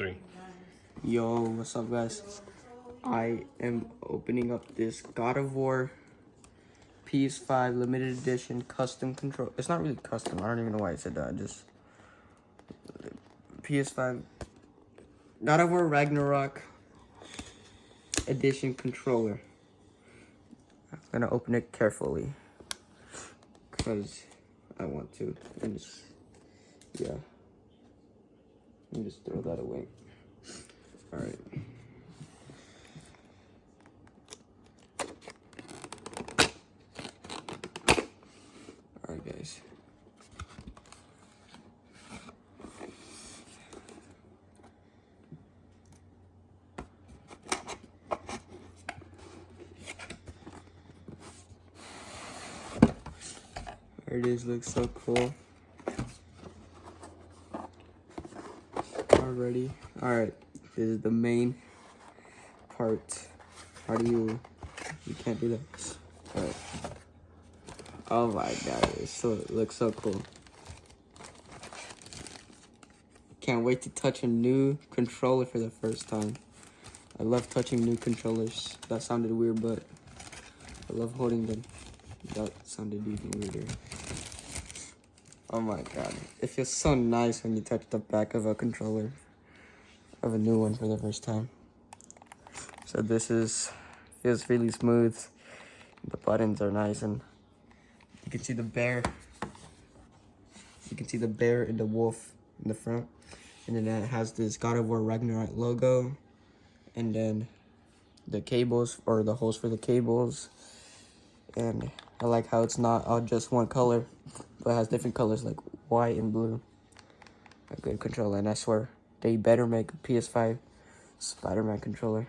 3. Yo, what's up, guys? I am opening up this God of War PS5 limited edition custom control. It's not really custom. I don't even know why I said that. Just PS5 God of War Ragnarok edition controller. I'm gonna open it carefully because I want to. And just, yeah. Let me just throw that away. All right. All right, guys. There it is. Looks so cool. Already. All right. This is the main part. How do you can't do that. All right. Oh my god, it looks so cool. Can't wait to touch a new controller for the first time. I love touching new controllers. That sounded weird, but I love holding them. That sounded even weirder. Oh my god. It feels so nice when you touch the back of a controller. Of a new one for the first time. So this feels really smooth. The buttons are nice, and you can see the bear. You can see the bear and the wolf in the front. And then it has this God of War Ragnarok logo. And then the cables, or the holes for the cables. And I like how it's not all just one color, but it has different colors like white and blue. A good controller, and I swear, they better make a PS5 Spider-Man controller.